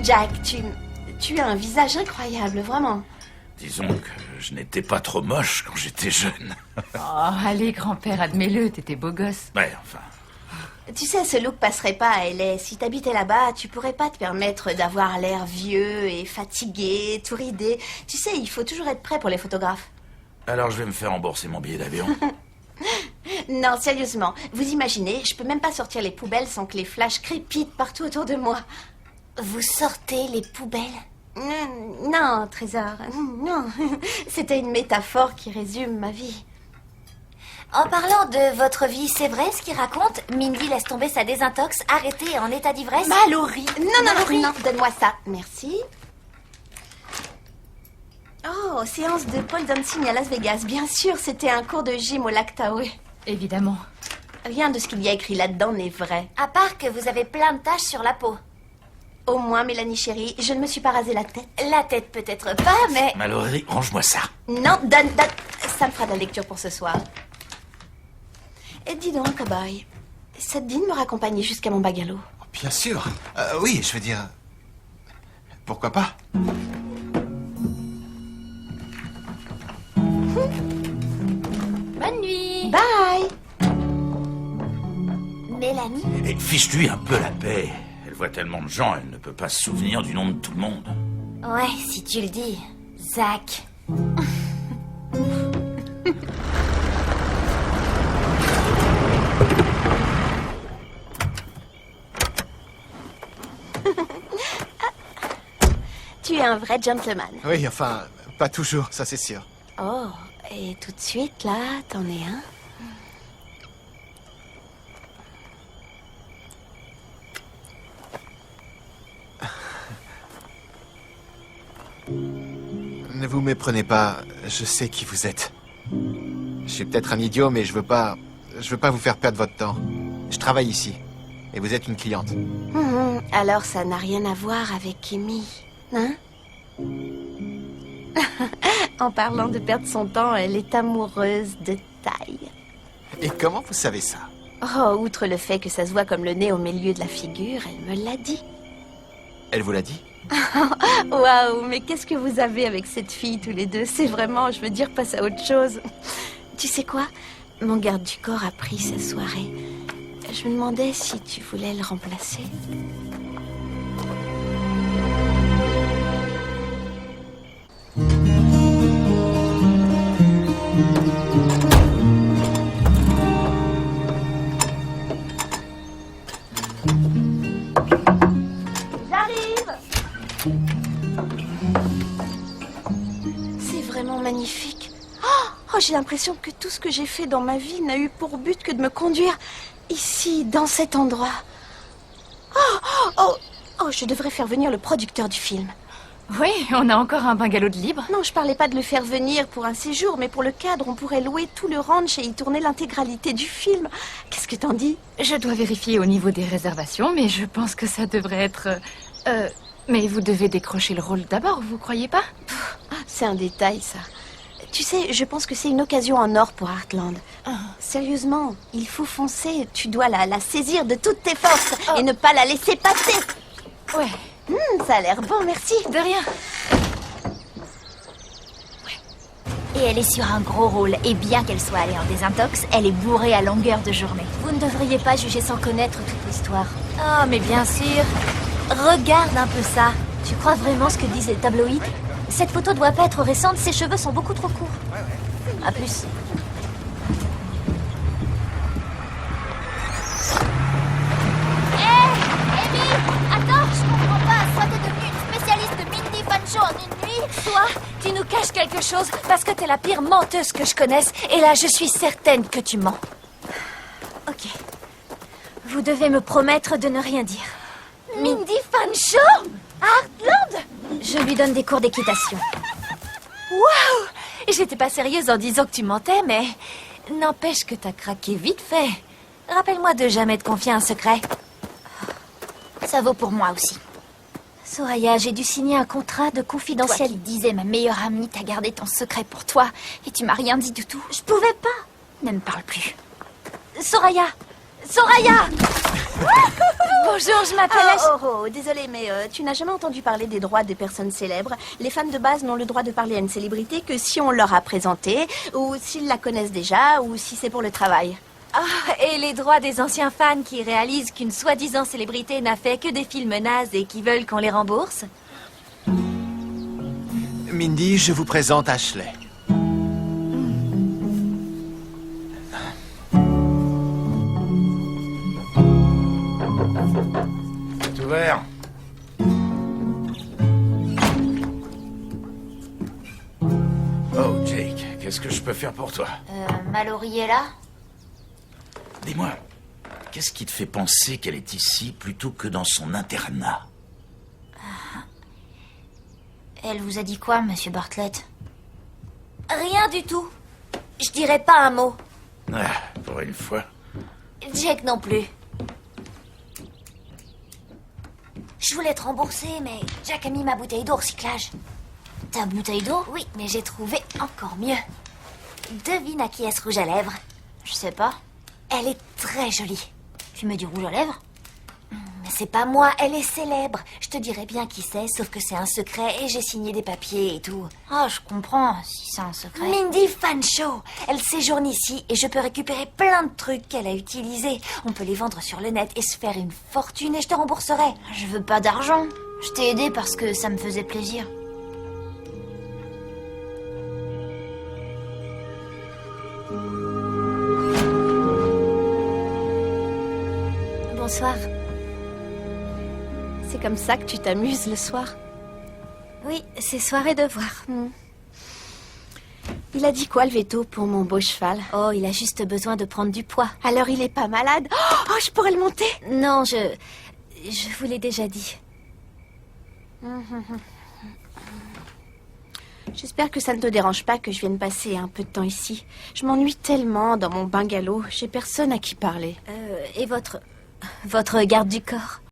Jack, tu as un visage incroyable, vraiment. Disons que je n'étais pas trop moche quand j'étais jeune. Oh, allez, grand-père, admets-le, t'étais beau gosse. Ouais, enfin... Tu sais, ce look passerait pas à LA. Si t'habitais là-bas, tu pourrais pas te permettre d'avoir l'air vieux et fatigué, tout ridé. Tu sais, il faut toujours être prêt pour les photographes. Alors je vais me faire rembourser mon billet d'avion. Non, sérieusement, vous imaginez, je peux même pas sortir les poubelles sans que les flashs crépitent partout autour de moi. Vous sortez les poubelles? Non, Trésor, non. C'était une métaphore qui résume ma vie. En parlant de votre vie, c'est vrai ce qu'il raconte? Mindy laisse tomber sa désintox, arrêtée en état d'ivresse? Mallory. Non, donne-moi ça. Merci. Oh, séance de pole dancing à Las Vegas. Bien sûr, c'était un cours de gym au lac Tahoe. Évidemment. Rien de ce qu'il y a écrit là-dedans n'est vrai. À part que vous avez plein de taches sur la peau. Au moins, Mélanie chérie, je ne me suis pas rasé la tête. La tête peut-être pas, mais... Mallory, range-moi ça. Non, donne. Ça me fera de la lecture pour ce soir. Et dis donc, cowboy, ça te dit de me raccompagner jusqu'à mon bungalow? Bien sûr. Oui, je veux dire... Pourquoi pas? Bonne nuit. Bye. Mélanie? Et fiche-lui un peu la paix. Elle voit tellement de gens, elle ne peut pas se souvenir du nom de tout le monde. Ouais, si tu le dis. Zach. Tu es un vrai gentleman. Oui, enfin, pas toujours, ça c'est sûr. Oh, et tout de suite, là, t'en es un? Ne vous méprenez pas, je sais qui vous êtes. Je suis peut-être un idiot, mais je veux pas vous faire perdre votre temps. Je travaille ici, et vous êtes une cliente. Alors ça n'a rien à voir avec Amy, hein? En parlant de perdre son temps, elle est amoureuse de taille. Et comment vous savez ça? Oh, outre le fait que ça se voit comme le nez au milieu de la figure, elle me l'a dit. Elle vous l'a dit? Waouh, mais qu'est-ce que vous avez avec cette fille tous les deux? C'est vraiment, je veux dire, passe à autre chose. Tu sais quoi? Mon garde du corps a pris sa soirée. Je me demandais si tu voulais le remplacer. J'arrive! C'est vraiment magnifique. Oh, j'ai l'impression que tout ce que j'ai fait dans ma vie n'a eu pour but que de me conduire ici, dans cet endroit. Oh, je devrais faire venir le producteur du film. Oui, on a encore un bungalow de libre. Non, je parlais pas de le faire venir pour un séjour, mais pour le cadre, on pourrait louer tout le ranch et y tourner l'intégralité du film. Qu'est-ce que t'en dis? Je dois vérifier au niveau des réservations, mais je pense que ça devrait être... mais vous devez décrocher le rôle d'abord, vous croyez pas? C'est un détail, ça. Tu sais, je pense que c'est une occasion en or pour Heartland. Sérieusement, il faut foncer. Tu dois la saisir de toutes tes forces et ne pas la laisser passer. Ouais, Ça a l'air bon, merci. de rien. Et elle est sur un gros rôle. Et bien qu'elle soit allée en désintox, elle est bourrée à longueur de journée. Vous ne devriez pas juger sans connaître toute l'histoire. Oh, mais bien sûr. Regarde un peu ça. Tu crois vraiment ce que disent les tabloïds? Cette photo doit pas être récente, ses cheveux sont beaucoup trop courts. À plus. Amy, attends, je comprends pas. Soit t'es devenue une spécialiste de Mindy Fancho en une nuit, soit tu nous caches quelque chose parce que t'es la pire menteuse que je connaisse. Et là, je suis certaine que tu mens. Ok. Vous devez me promettre de ne rien dire. Mindy Fancho? Heartland? Je lui donne des cours d'équitation. Waouh! J'étais pas sérieuse en disant que tu mentais, mais n'empêche que t'as craqué vite fait. Rappelle-moi de jamais te confier un secret. Ça vaut pour moi aussi. Soraya, j'ai dû signer un contrat de confidentialité. Toi qui disais ma meilleure amie t'a gardé ton secret pour toi et tu m'as rien dit du tout. Je pouvais pas. Ne me parle plus. Soraya! Soraya! Bonjour, je m'appelle Désolée, mais tu n'as jamais entendu parler des droits des personnes célèbres. Les fans de base n'ont le droit de parler à une célébrité que si on leur a présenté, ou s'ils la connaissent déjà, ou si c'est pour le travail. Et les droits des anciens fans qui réalisent qu'une soi-disant célébrité n'a fait que des films nazes et qui veulent qu'on les rembourse? Mindy, je vous présente Ashley. C'est ouvert. Oh, Jake, qu'est-ce que je peux faire pour toi? Mallory est là? Dis-moi, qu'est-ce qui te fait penser qu'elle est ici plutôt que dans son internat? Elle vous a dit quoi, monsieur Bartlett? Rien du tout. Je dirais pas un mot. Ah, pour une fois. Jake non plus. Je voulais te rembourser, mais Jack a mis ma bouteille d'eau au recyclage. Ta bouteille d'eau? Oui, mais j'ai trouvé encore mieux. Devine à qui est ce rouge à lèvres? Je sais pas. Elle est très jolie. Tu mets du rouge à lèvres? Mais c'est pas moi, elle est célèbre. Je te dirais bien qui c'est, sauf que c'est un secret et j'ai signé des papiers et tout. Ah, je comprends, si c'est un secret. Mindy Fanshawe. Elle séjourne ici et je peux récupérer plein de trucs qu'elle a utilisés. On peut les vendre sur le net et se faire une fortune et je te rembourserai. Je veux pas d'argent. Je t'ai aidé parce que ça me faisait plaisir. Bonsoir. C'est comme ça que tu t'amuses le soir? Oui, c'est soirée devoir. Il a dit quoi, le veto, pour mon beau cheval? Oh, il a juste besoin de prendre du poids. Alors il est pas malade? Oh, je pourrais le monter? Non, je vous l'ai déjà dit. J'espère que ça ne te dérange pas que je vienne passer un peu de temps ici. Je m'ennuie tellement dans mon bungalow. J'ai personne à qui parler. Et votre garde du corps?